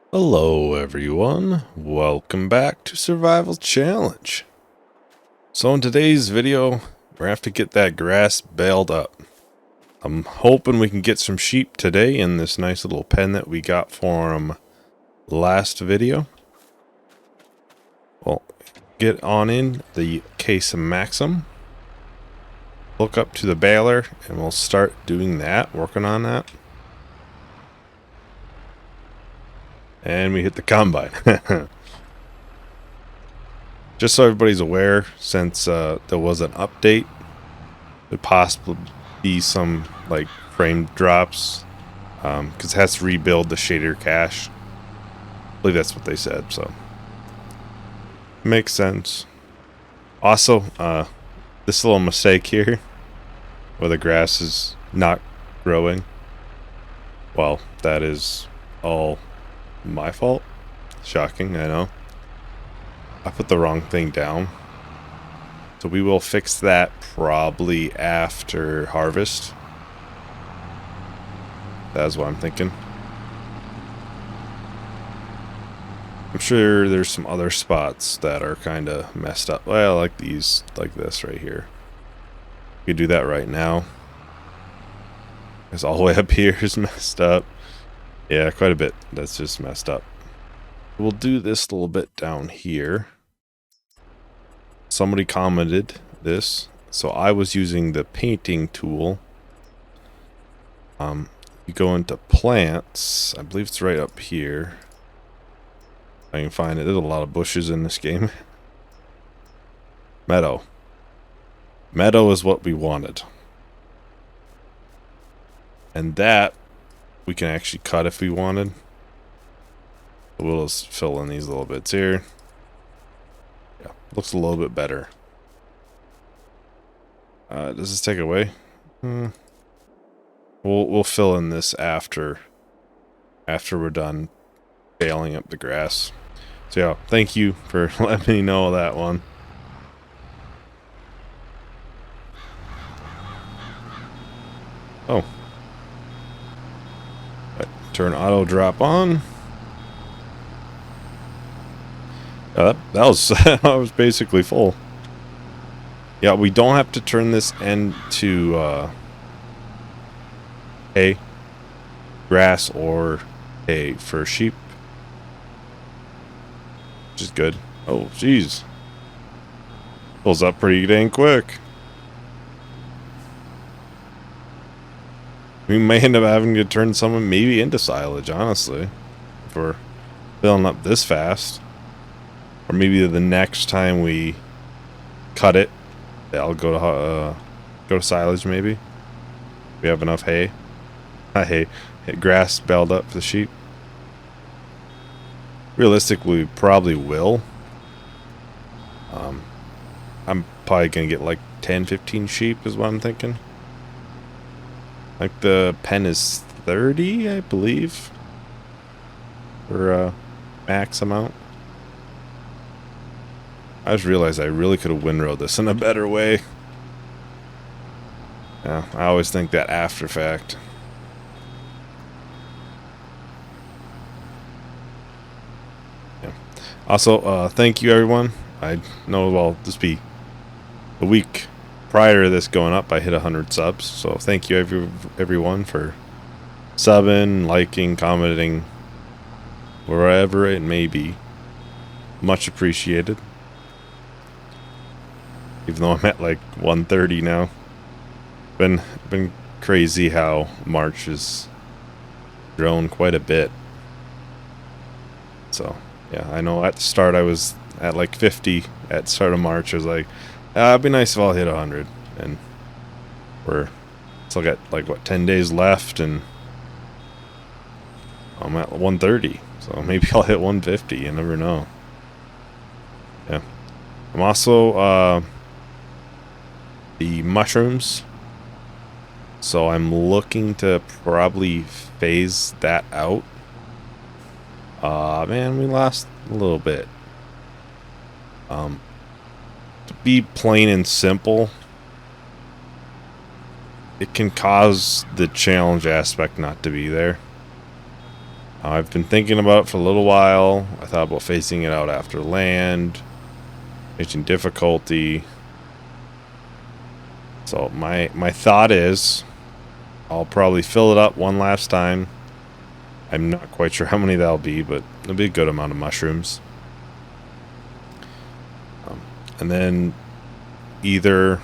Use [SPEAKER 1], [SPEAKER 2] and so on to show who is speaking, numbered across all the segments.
[SPEAKER 1] Hello everyone, welcome back to Survival Challenge. So in today's video, we're gonna have to get that grass baled up. I'm hoping we can get some sheep today in this nice little pen that we got from last video. Well, get on in the case Maxim, hook up to the baler, and we'll start doing that, working on that. And we hit the combine. Just so everybody's aware, since there was an update, there'd possibly be some like frame drops, because it has to rebuild the shader cache. I believe that's what they said, so makes sense. Also, this little mistake here, where the grass is not growing, well, that is all my fault. Shocking, I know. I put the wrong thing down. So we will fix that probably after harvest. That's what I'm thinking. I'm sure there's some other spots that are kind of messed up. Well, like these, like this right here. We could do that right now. Because all the way up here is messed up. Yeah, quite a bit. That's just messed up. We'll do this little bit down here. Somebody commented this, so I was using the painting tool. You go into plants. I believe it's right up here. I can find it. There's a lot of bushes in this game. Meadow. Meadow is what we wanted. And that we can actually cut if we wanted. We'll just fill in these little bits here. Yeah, looks a little bit better. Does this take away? We'll fill in this after we're done baling up the grass. So yeah, thank you for letting me know that one. Oh. Right, turn auto drop on. That was that was basically full. Yeah, we don't have to turn this into hay, grass, or hay for sheep, which is good. Oh, jeez, pulls up pretty dang quick. We may end up having to turn some maybe into silage, honestly, if we're filling up this fast. Or maybe the next time we cut it, I'll go to silage maybe. We have enough hay. Not hay, grass baled up for the sheep. Realistically, we probably will. I'm probably gonna get like 10-15 sheep is what I'm thinking. Like the pen is 30, I believe, for max amount. I just realized I really could have windrowed this in a better way. Yeah, I always think that after fact. Yeah. Also, thank you everyone. I know, well, this be a week prior to this going up, I hit 100 subs. So thank you everyone for subbing, liking, commenting, wherever it may be. Much appreciated. Even though I'm at like 130 now. Been crazy how March has grown quite a bit. So yeah, I know at the start I was at like 50 at the start of March. I was like, it'd be nice if I'll hit 100, and we're still got like what 10 days left, and I'm at 130. So maybe I'll hit 150. You never know. Yeah, I'm also the mushrooms. So I'm looking to probably phase that out. Man, we lost a little bit. To be plain and simple, it can cause the challenge aspect not to be there. I've been thinking about it for a little while. I thought about phasing it out after land, changing difficulty. So my thought is I'll probably fill it up one last time. I'm not quite sure how many that'll be, but it'll be a good amount of mushrooms. And then either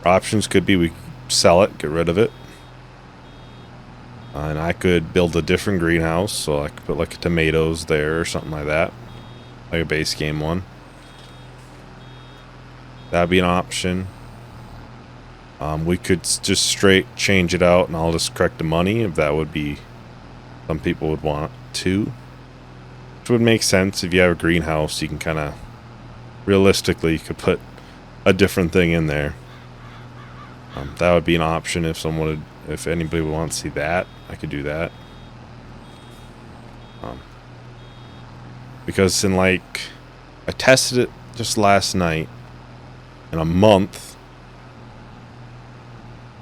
[SPEAKER 1] options could be we sell it, get rid of it. And I could build a different greenhouse, so I could put like tomatoes there or something like that. Like a base game one. That'd be an option. We could just straight change it out and I'll just correct the money if that would be some people would want to. Which would make sense if you have a greenhouse, you can kind of realistically you could put a different thing in there. That would be an option if someone would, if anybody would want to see that, I could do that. Because in like, I tested it just last night. In a month,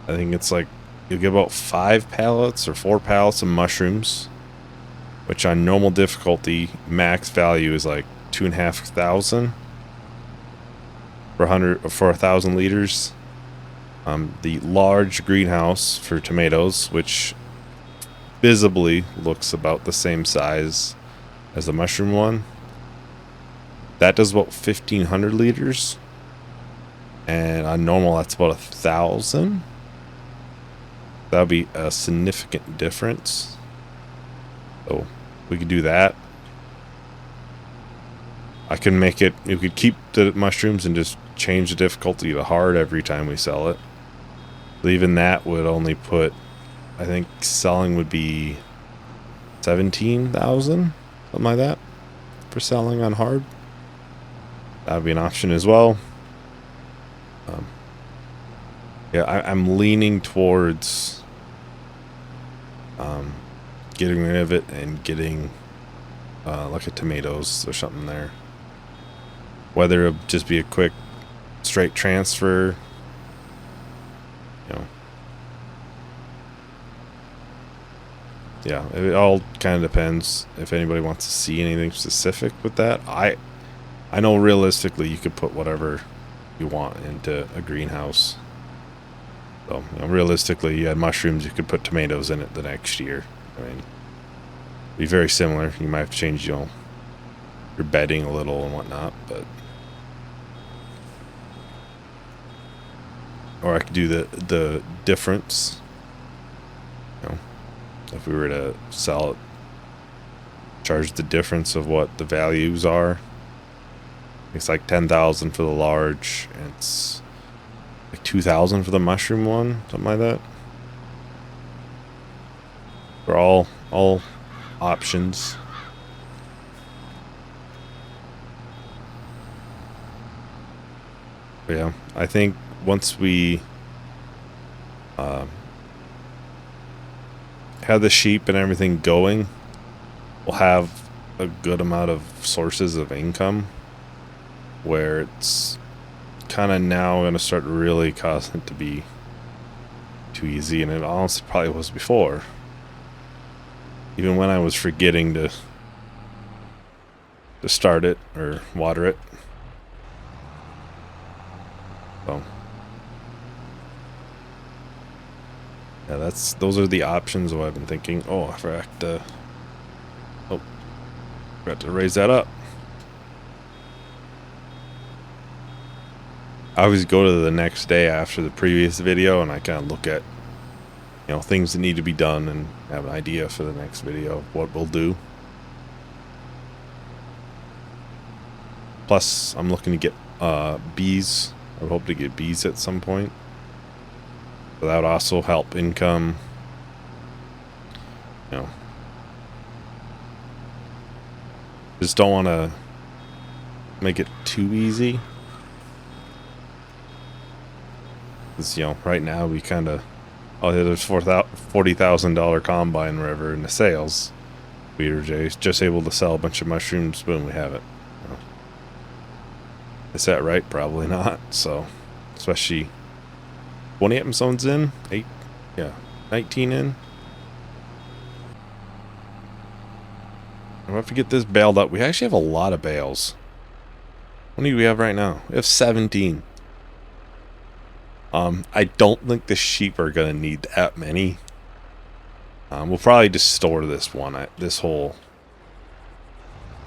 [SPEAKER 1] I think it's like, you'll get about 5 pallets or 4 pallets of mushrooms. Which on normal difficulty, max value is like 2,500 for 1,000 liters. The large greenhouse for tomatoes, which visibly looks about the same size as the mushroom one, that does about 1,500 liters, and on normal that's about 1,000. That would be a significant difference. So we could do that. I can make it, you could keep the mushrooms and just change the difficulty to hard every time we sell it. But even that would only put, I think selling would be 17,000, something like that, for selling on hard. That would be an option as well. Yeah, I'm leaning towards getting rid of it and getting like a tomatoes or something there. Whether it'll just be a quick straight transfer, you know. Yeah, it all kind of depends if anybody wants to see anything specific with that. I know realistically you could put whatever you want into a greenhouse. So, you know, realistically, you had mushrooms, you could put tomatoes in it the next year. I mean, be very similar. You might have to change, you know, your bedding a little and whatnot, but or I could do the difference. You know, if we were to sell it, charge the difference of what the values are. It's like 10,000 for the large, and it's like 2,000 for the mushroom one, something like that. For all options. But yeah, I think once we have the sheep and everything going, we'll have a good amount of sources of income where it's kind of now going to start really causing it to be too easy, and it honestly probably was before. Even when I was forgetting to start it or water it. So yeah, those are the options what I've been thinking. Oh, I forgot to raise that up. I always go to the next day after the previous video and I kind of look at, you know, things that need to be done and have an idea for the next video of what we'll do. Plus, I'm looking to get bees. I hope to get bees at some point. So that would also help income. You know, just don't want to make it too easy. Because, you know, right now we kind of, oh, there's $40,000 combine wherever in the sales. We were just able to sell a bunch of mushrooms, boom, we have it. You know. Is that right? Probably not. So, especially 20 episodes in, 19 in. I'm gonna have to get this baled up. We actually have a lot of bales. How many do we have right now? We have 17. I don't think the sheep are gonna need that many. We'll probably just store this whole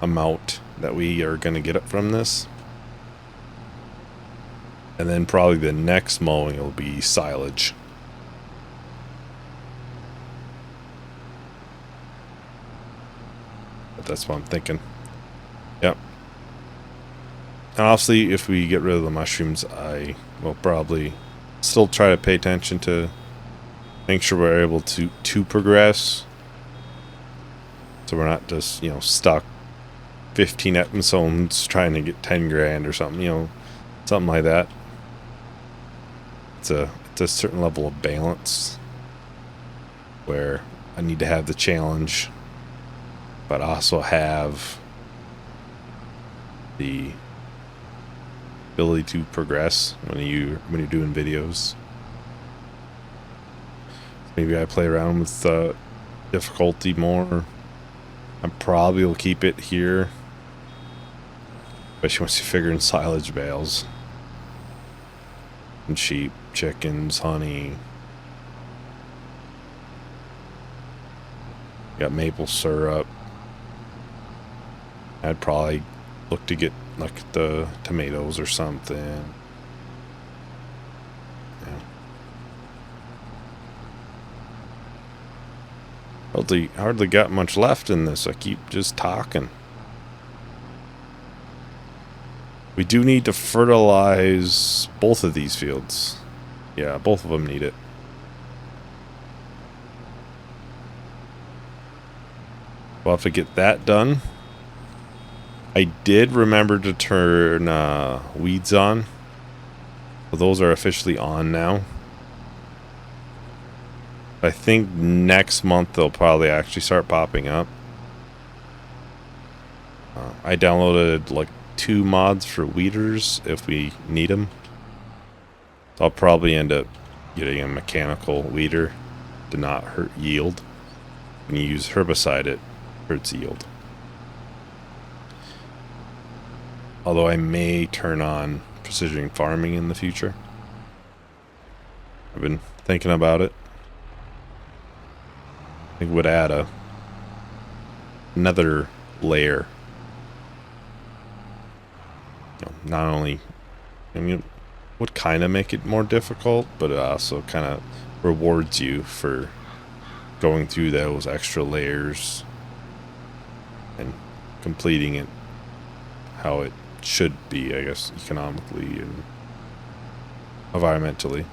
[SPEAKER 1] amount that we are gonna get up from this. And then probably the next mowing will be silage. But that's what I'm thinking. Yep. And obviously, if we get rid of the mushrooms, I will probably still try to pay attention to make sure we're able to progress. So we're not just, stuck 15 episodes trying to get 10 grand or something, something like that. It's a certain level of balance where I need to have the challenge, but also have the ability to progress when you're doing videos. Maybe I play around with difficulty more. I probably will keep it here, especially once you figure in silage bales and sheep, chickens, honey. Got maple syrup. I'd probably look to get like the tomatoes or something. Yeah. Hardly got much left in this. I keep just talking. We do need to fertilize both of these fields. Yeah, both of them need it. We'll have to get that done. I did remember to turn weeds on. So those are officially on now. I think next month they'll probably actually start popping up. I downloaded like 2 mods for weeders if we need them. So I'll probably end up getting a mechanical weeder to not hurt yield. When you use herbicide, it hurts yield. Although I may turn on precision farming in the future. I've been thinking about it. I think it would add another layer. Not only, would kind of make it more difficult, but it also kind of rewards you for going through those extra layers and completing it how it should be, I guess, economically and environmentally.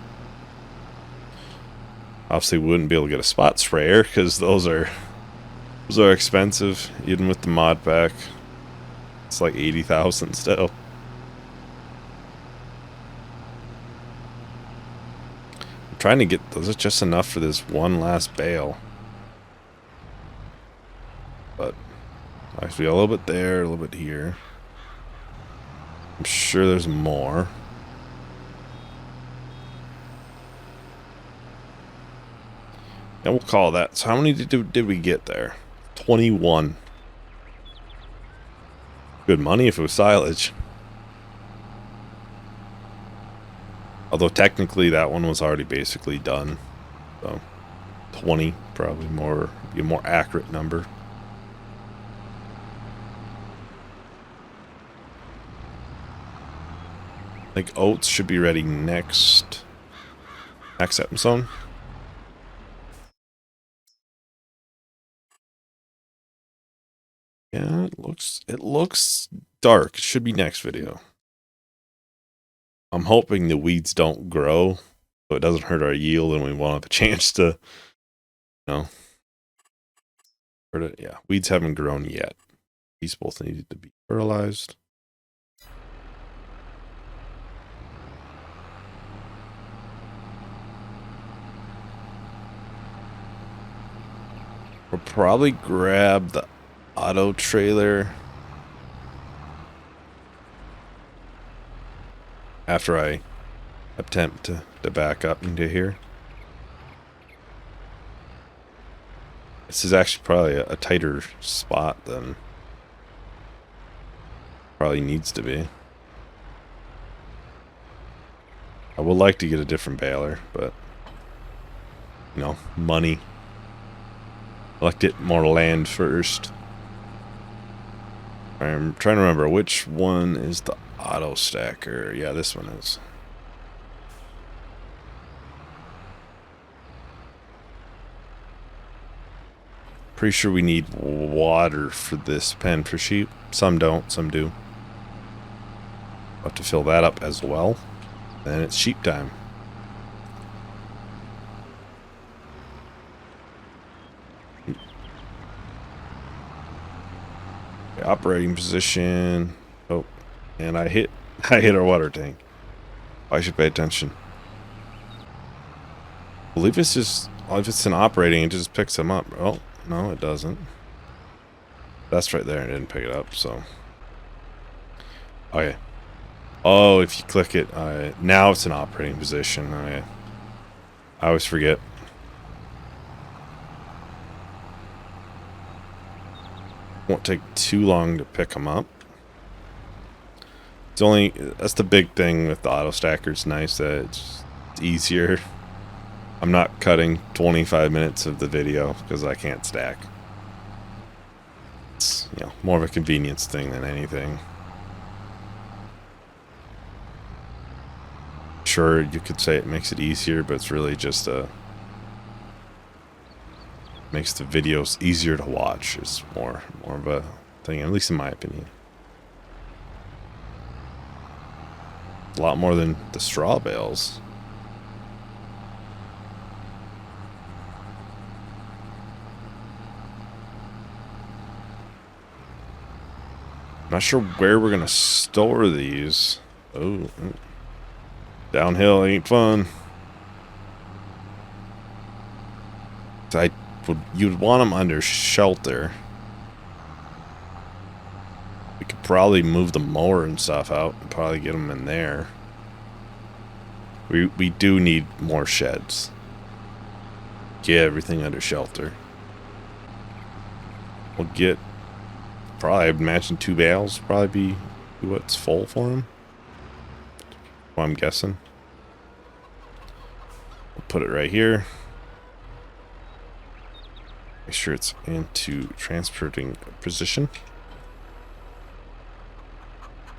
[SPEAKER 1] Obviously, we wouldn't be able to get a spot sprayer because those are expensive, even with the mod pack. It's like 80,000 still. I'm trying to get those just enough for this one last bale. But actually, a little bit there, a little bit here. I'm sure there's more. And we'll call that. So how many did we get there? 21. Good money if it was silage. Although technically that one was already basically done. So 20 probably be a more accurate number. I think oats should be ready next episode. Yeah, it looks dark. It should be next video. I'm hoping the weeds don't grow so it doesn't hurt our yield and we won't have a chance to, hurt it. Yeah, weeds haven't grown yet. These both needed to be fertilized. We'll probably grab the auto trailer after I attempt to back up into here. This is actually probably a tighter spot than probably needs to be. I would like to get a different baler, but you know, money. I like to get more land first. I'm trying to remember which one is the auto stacker. Yeah, this one is. Pretty sure we need water for this pen for sheep. Some don't, some do. I'll have to fill that up as well. Then it's sheep time. Okay, operating position. Oh, and I hit our water tank. I should pay attention. I believe it's just, if it's in operating, it just picks them up. Oh, no, it doesn't. That's right there. It didn't pick it up, so. Okay. Oh, if you click it, now it's in operating position. I always forget. Won't take too long to pick them up. It's only, that's the big thing with the auto stacker. It's nice that it's easier. I'm not cutting 25 minutes of the video because I can't stack. It's, you know, more of a convenience thing than anything. Sure, you could say it makes it easier, but it's really just makes the videos easier to watch. It's more of a thing, at least in my opinion. A lot more than the straw bales. Not sure where we're gonna store these. Oh, downhill ain't fun. You'd want them under shelter. We could probably move the mower and stuff out and probably get them in there. We do need more sheds. Get everything under shelter. We'll get probably, I'd imagine 2 bales probably be what's full for them. Well, I'm guessing. We'll put it right here. Make sure it's into transporting position.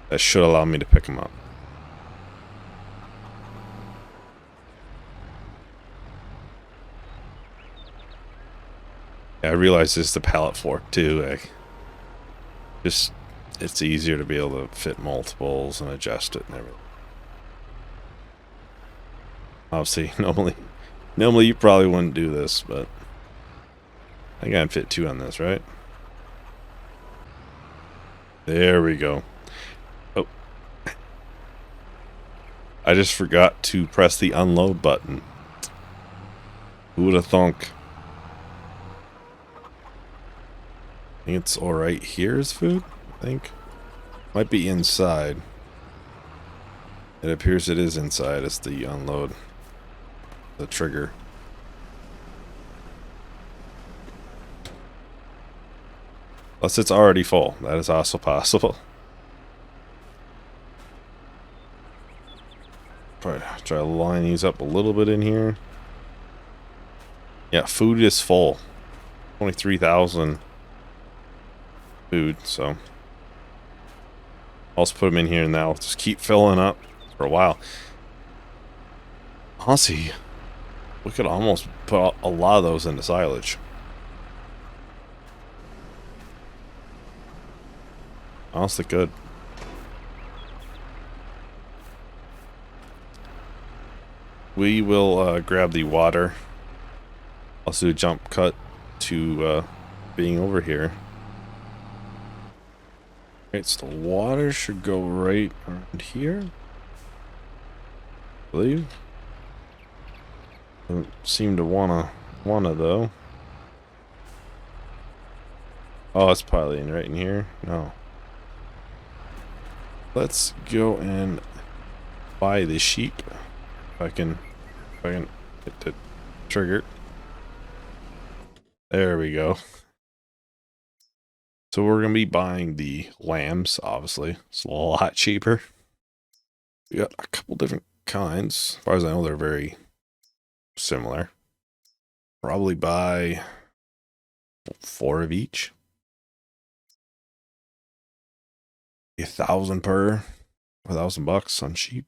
[SPEAKER 1] That should allow me to pick them up. Yeah, I realize this is the pallet fork too. It's easier to be able to fit multiples and adjust it and everything. Obviously, normally you probably wouldn't do this, but I think I can fit 2 on this, right? There we go. Oh. I just forgot to press the unload button. Who would have thunk? I think it's alright here is food, I think. Might be inside. It appears it is inside. It's the unload. The trigger. Unless it's already full. That is also possible. Probably try to line these up a little bit in here. Yeah, food is full. 23,000 food, so I'll just put them in here and now just keep filling up for a while. Honestly, we could almost put a lot of those into silage. Honestly, good. We will grab the water. Also, a jump cut to being over here. Right, so the water should go right around here, I believe. Don't seem to wanna though. Oh, it's probably right in here. No. Let's go and buy the sheep. If I can hit the trigger. There we go. So we're going to be buying the lambs, obviously. It's a lot cheaper. We got a couple different kinds. As far as I know, they're very similar. Probably buy 4 of each. $1,000 per. $1,000 on sheep.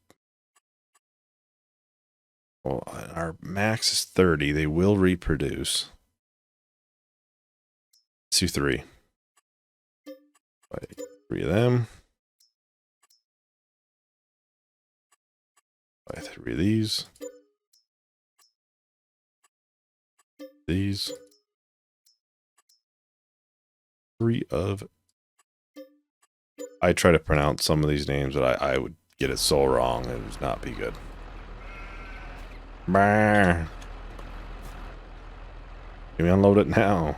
[SPEAKER 1] Well, our max is 30. They will reproduce. Let's do 3. Buy 3 of them. Buy 3 of these. These. 3 of... I try to pronounce some of these names, but I would get it so wrong. It would not be good. Brr. Can we unload it now?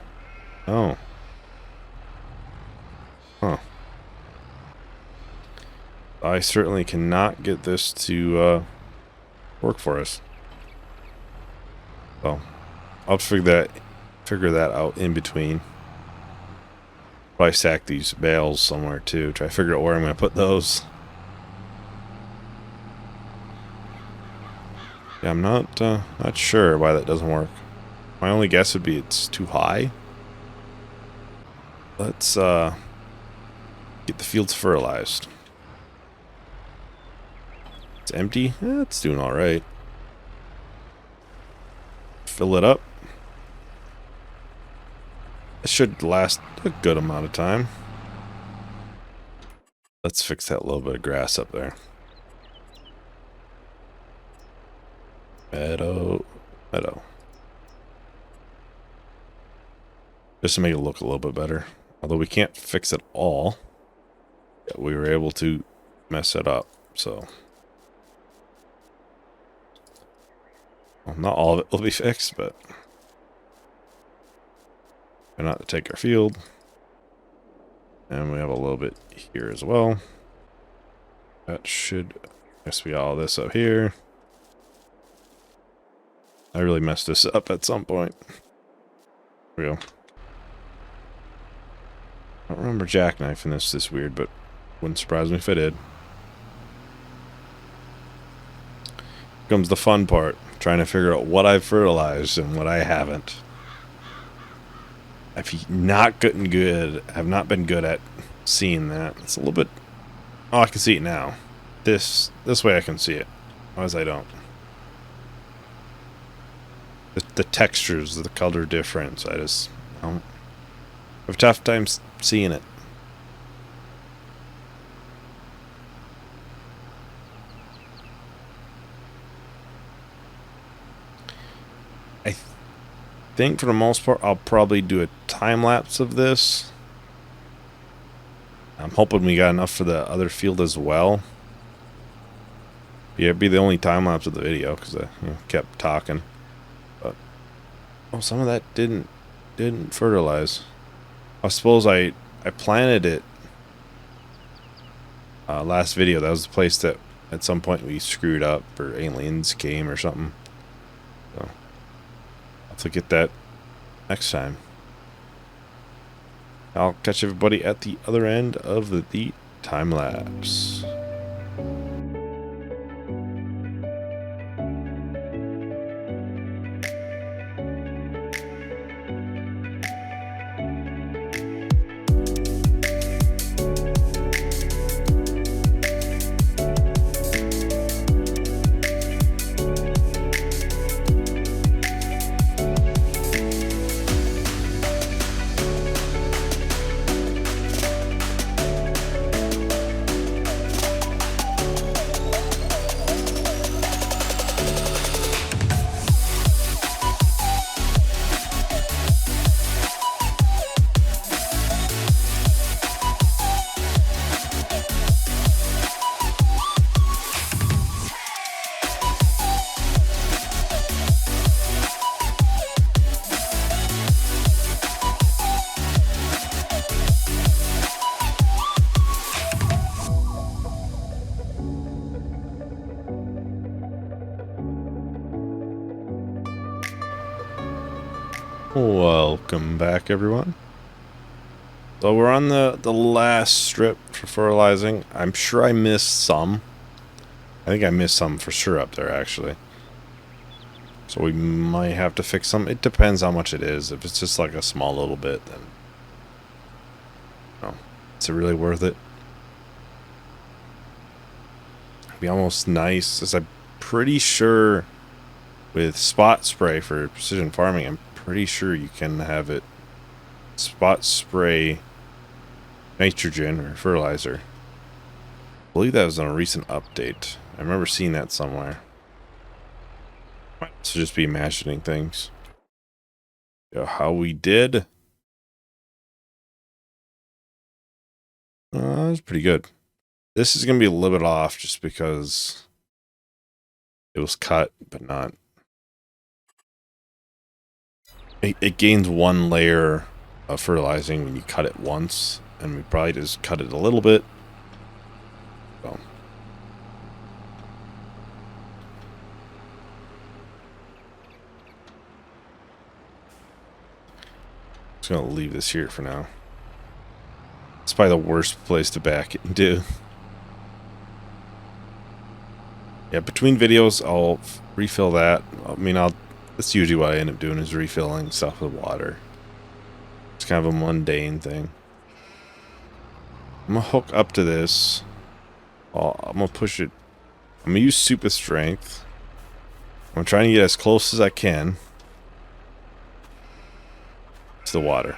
[SPEAKER 1] Oh. Huh. I certainly cannot get this to work for us. Well, I'll figure that out in between. Probably stack these bales somewhere too. Try to figure out where I'm going to put those. Yeah, I'm not sure why that doesn't work. My only guess would be it's too high. Let's get the fields fertilized. It's empty. It's doing all right. Fill it up. It should last a good amount of time. Let's fix that little bit of grass up there. Meadow. Just to make it look a little bit better. Although we can't fix it all. We were able to mess it up, so. Well, not all of it will be fixed, but. Try not to take our field. And we have a little bit here as well. That should, I guess, be all this up here. I really messed this up at some point. There we go. I don't remember jackknifing this weird, but wouldn't surprise me if I did. Comes the fun part, trying to figure out what I've fertilized and what I haven't. I've not gotten good. I've not been good at seeing that. It's a little bit. Oh, I can see it now. This way I can see it. Otherwise I don't. The textures, the color difference. I just don't have a tough time seeing it. I think for the most part I'll probably do a time lapse of this. I'm hoping we got enough for the other field as well. Yeah, it'd be the only time lapse of the video because I kept talking. But oh, some of that didn't fertilize. I suppose I planted it last video. That was the place that at some point we screwed up or aliens came or something. So I'll have to get that next time. I'll catch everybody at the other end of the time lapse. Welcome back, everyone. So we're on the last strip for fertilizing. I'm sure I missed some. I think I missed some for sure up there, actually. So we might have to fix some. It depends how much it is. If it's just like a small little bit, then no. Is it really worth it? It'd be almost nice, as I'm pretty sure with spot spray for precision farming, I'm pretty sure you can have it spot spray nitrogen or fertilizer. I believe that was on a recent update. I remember seeing that somewhere. So just be imagining things. How we did. That was pretty good. This is going to be a little bit off just because it was cut, but not. It gains one layer of fertilizing when you cut it once, and we probably just cut it a little bit. So. Just going to leave this here for now. It's probably the worst place to back it and do. Yeah, between videos, I'll refill that. I mean, that's usually what I end up doing is refilling stuff with water. It's kind of a mundane thing. I'm going to hook up to this. I'm going to push it. I'm going to use super strength. I'm trying to get as close as I can to the water.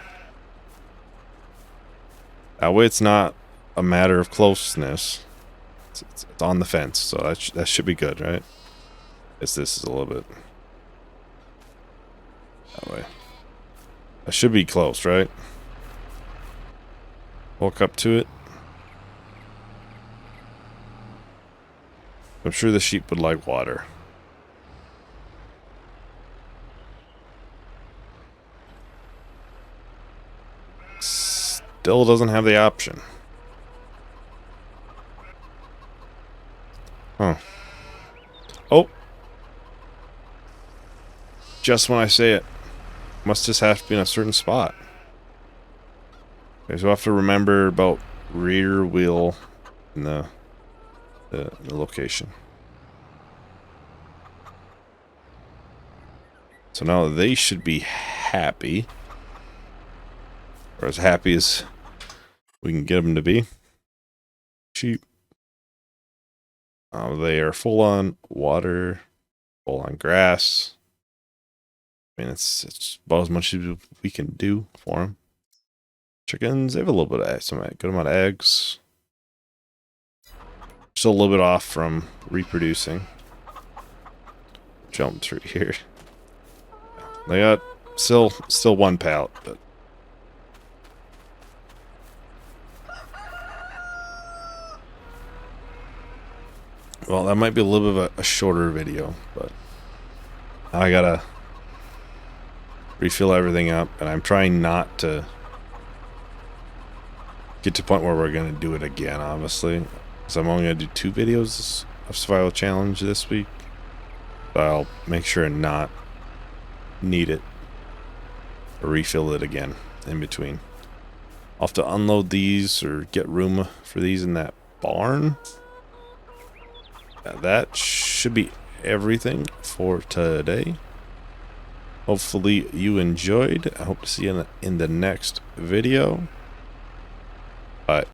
[SPEAKER 1] That way it's not a matter of closeness. It's on the fence, so that should be good, right? This is a little bit that way. That should be close, right? Walk up to it. I'm sure the sheep would like water. Still doesn't have the option. Huh. Oh. Just when I say it. Must just have to be in a certain spot. Okay, so I have to remember about rear wheel in the location. So now they should be happy. Or as happy as we can get them to be. Sheep. They are full on water, full on grass. I mean, it's about as much as we can do for them. Chickens, they have a little bit of some good amount of eggs. Still a little bit off from reproducing. Jump through here. They got still one pallet, but well, that might be a little bit of a shorter video, but I gotta refill everything up, and I'm trying not to get to the point where we're gonna do it again, obviously. So I'm only gonna do 2 videos of survival challenge this week. But I'll make sure and not need it or refill it again in between. I'll have to unload these or get room for these in that barn. That should be everything for today. Hopefully you enjoyed. I hope to see you in the next video. Bye.